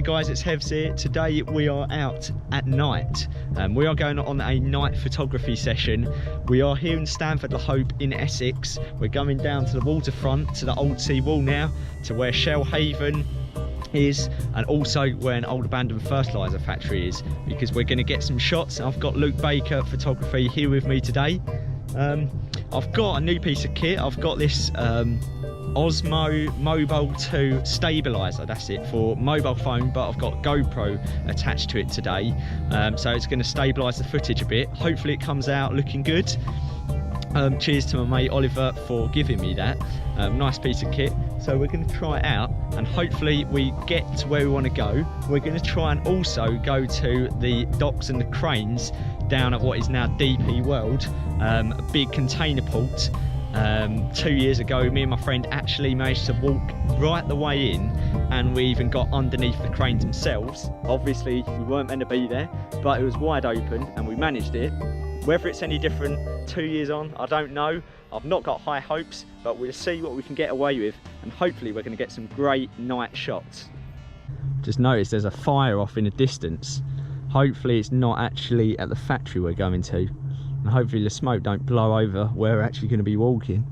Hi guys, it's Hevs here. Today we are out at night. We are going on a night photography session. We are here in Stanford-le-Hope in Essex. We're going down to the waterfront, to the old seawall now, to where Shell Haven is, and also where an old abandoned fertiliser factory is, because we're going to get some shots. I've got Luke Baker Photography here with me today. I've got a new piece of kit. I've got this Osmo Mobile 2 stabiliser, that's it, for mobile phone, but I've got GoPro attached to it today, so it's going to stabilise the footage a bit. Hopefully it comes out looking good. Cheers to my mate Oliver for giving me that nice piece of kit. So we're going to try it out, and hopefully we get to where we want to go. We're going to try and also go to the docks and the cranes down at what is now DP World, a big container port. 2 years ago, me and my friend actually managed to walk right the way in, and we even got underneath the cranes themselves. Obviously we weren't meant to be there, but it was wide open and we managed it. Whether it's any different 2 years on, I don't know. I've not got high hopes, but we'll see what we can get away with, and hopefully we're going to get some great night shots. Just noticed there's a fire off in the distance. Hopefully it's not actually at the factory we're going to, and hopefully the smoke don't blow over where we're actually going to be walking.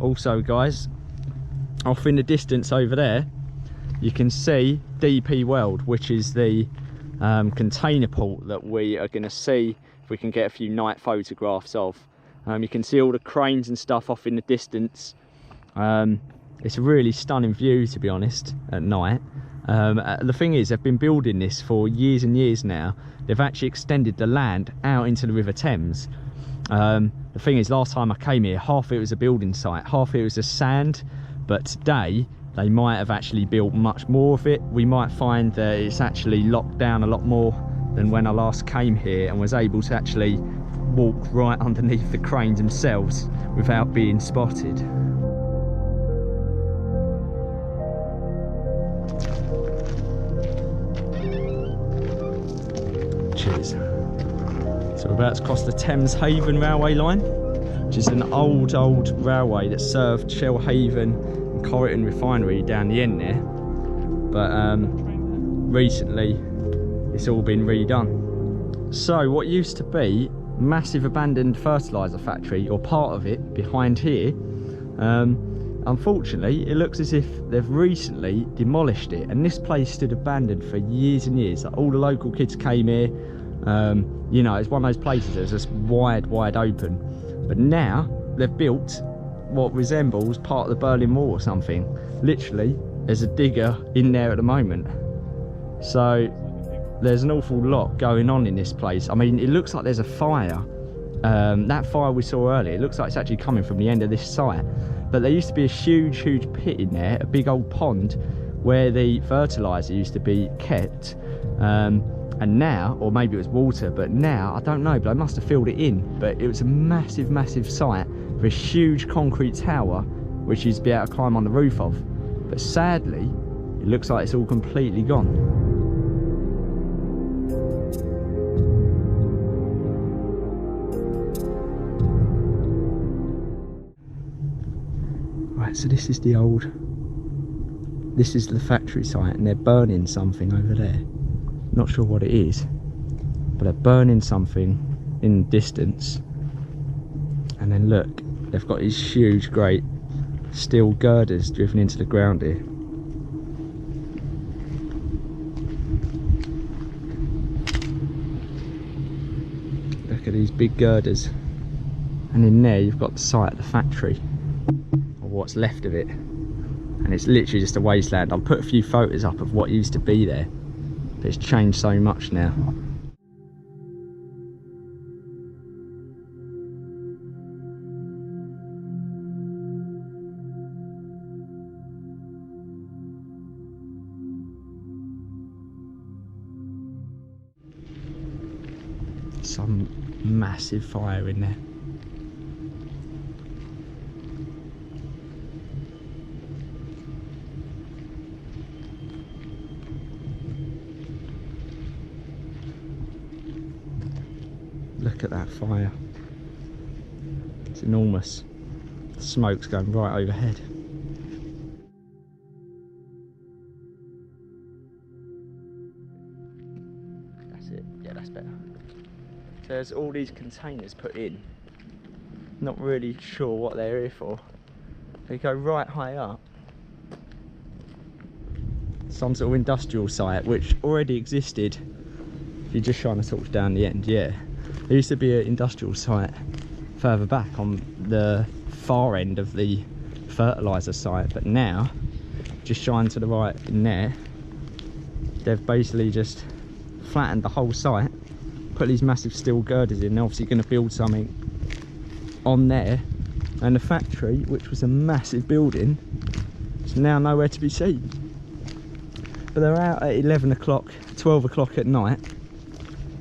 Also guys, off in the distance over there you can see DP World, which is the container port that we are going to see if we can get a few night photographs of. You can see all the cranes and stuff off in the distance. It's a really stunning view, to be honest, at night. The thing is, they've been building this for years and years now. They've actually extended the land out into the River Thames. The thing is, last time I came here, half of it was a building site, half of it was just sand, but today they might have actually built much more of it. We might find that it's actually locked down a lot more than when I last came here and was able to actually walk right underneath the cranes themselves without being spotted. Cheers. So we're about to cross the Thames Haven railway line, which is an old railway that served Shell Haven and Corrigan refinery down the end there, but recently it's all been redone. So what used to be massive abandoned fertiliser factory, or part of it, behind here, unfortunately it looks as if they've recently demolished it, and this place stood abandoned for years and years. Like, all the local kids came here. You know, it's one of those places that's just wide open, but now they've built what resembles part of the Berlin Wall or something. Literally there's a digger in there at the moment, so there's an awful lot going on in this place. I mean, it looks like there's a fire. That fire we saw earlier, it looks like it's actually coming from the end of this site, but there used to be a huge pit in there, a big old pond where the fertiliser used to be kept, and now, or maybe it was water, but now I don't know, but I must have filled it in. But it was a massive site for a huge concrete tower which you used to be able to climb on the roof of, but sadly it looks like it's all completely gone. Right, so this is the factory site, and they're burning something over there. Not sure what it is, but they're burning something in the distance. And then look, they've got these huge great steel girders driven into the ground here. Look at these big girders, and in there you've got the site of the factory, or what's left of it, and it's literally just a wasteland. I'll put a few photos up of what used to be there, but it's changed so much now. Some massive fire in there. Look at that fire. It's enormous. The smoke's going right overhead. Yeah, that's better. So there's all these containers put in. Not really sure what they're here for. They go right high up. Some sort of industrial site which already existed. If you're just trying to talk down the end, yeah. There used to be an industrial site further back on the far end of the fertiliser site, but now, just shine to the right in there, they've basically just flattened the whole site, put these massive steel girders in. They're obviously going to build something on there, and the factory, which was a massive building, is now nowhere to be seen. But they're out at 11 o'clock, 12 o'clock at night,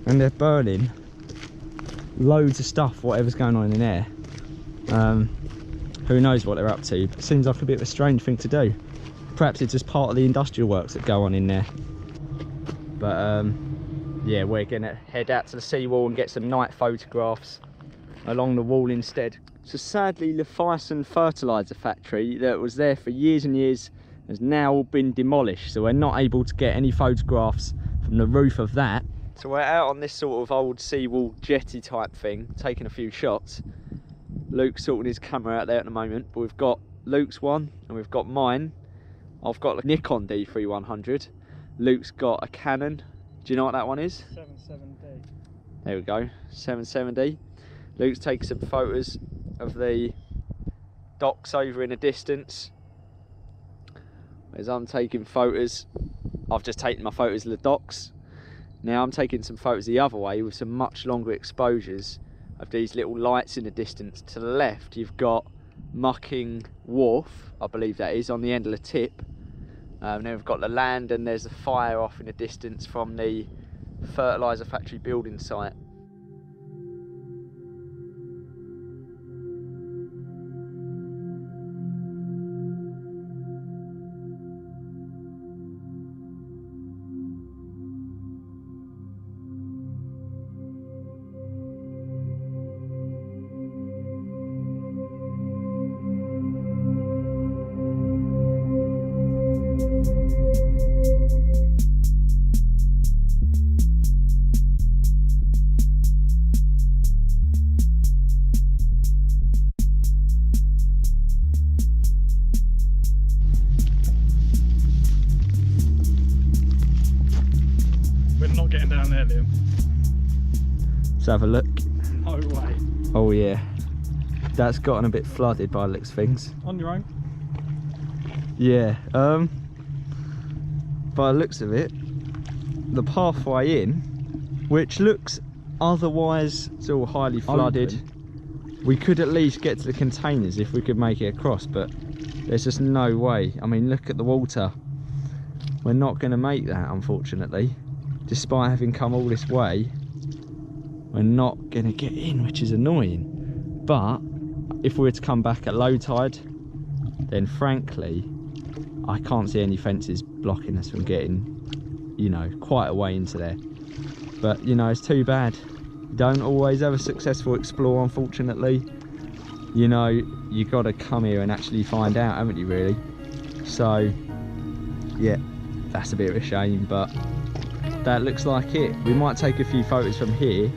and they're burning loads of stuff, whatever's going on in there. Who knows what they're up to? It seems like a bit of a strange thing to do. Perhaps it's just part of the industrial works that go on in there. But yeah, we're gonna head out to the seawall and get some night photographs along the wall instead. So sadly, the Fisons fertiliser factory that was there for years and years has now been demolished, so we're not able to get any photographs from the roof of that. So we're out on this sort of old seawall jetty type thing, taking a few shots. Luke's sorting his camera out there at the moment, but we've got Luke's one and we've got mine. I've got a Nikon D3100. Luke's got a Canon. Do you know what that one is? 77D. There we go, 77D. Luke's taking some photos of the docks over in the distance. As I'm taking photos, I've just taken my photos of the docks. Now I'm taking some photos the other way with some much longer exposures of these little lights in the distance. To the left you've got Mucking Wharf, I believe that is, on the end of the tip. Then we've got the land, and there's a fire off in the distance from the fertiliser factory building site. Down there, Liam. Let's have a look. No way. Oh yeah, that's gotten a bit flooded by the looks of things. On your own? Yeah, by the looks of it, the pathway in, which looks otherwise still highly flooded, we could at least get to the containers if we could make it across, but there's just no way. I mean, look at the water. We're not going to make that, unfortunately. Despite having come all this way, we're not going to get in, which is annoying. But if we were to come back at low tide, then frankly, I can't see any fences blocking us from getting, you know, quite a way into there. But, you know, it's too bad. You don't always have a successful explore, unfortunately. You know, you got to come here and actually find out, haven't you, really? So, yeah, that's a bit of a shame, but that looks like it. We might take a few photos from here.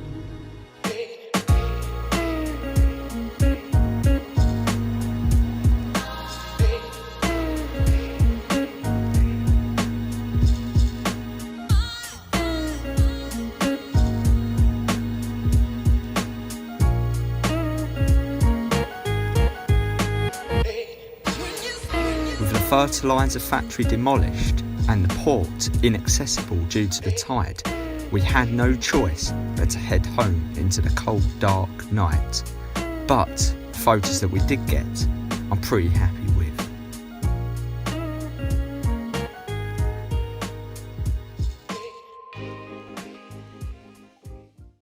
With the fertiliser factory demolished and the port inaccessible due to the tide, we had no choice but to head home into the cold, dark night. But the photos that we did get, I'm pretty happy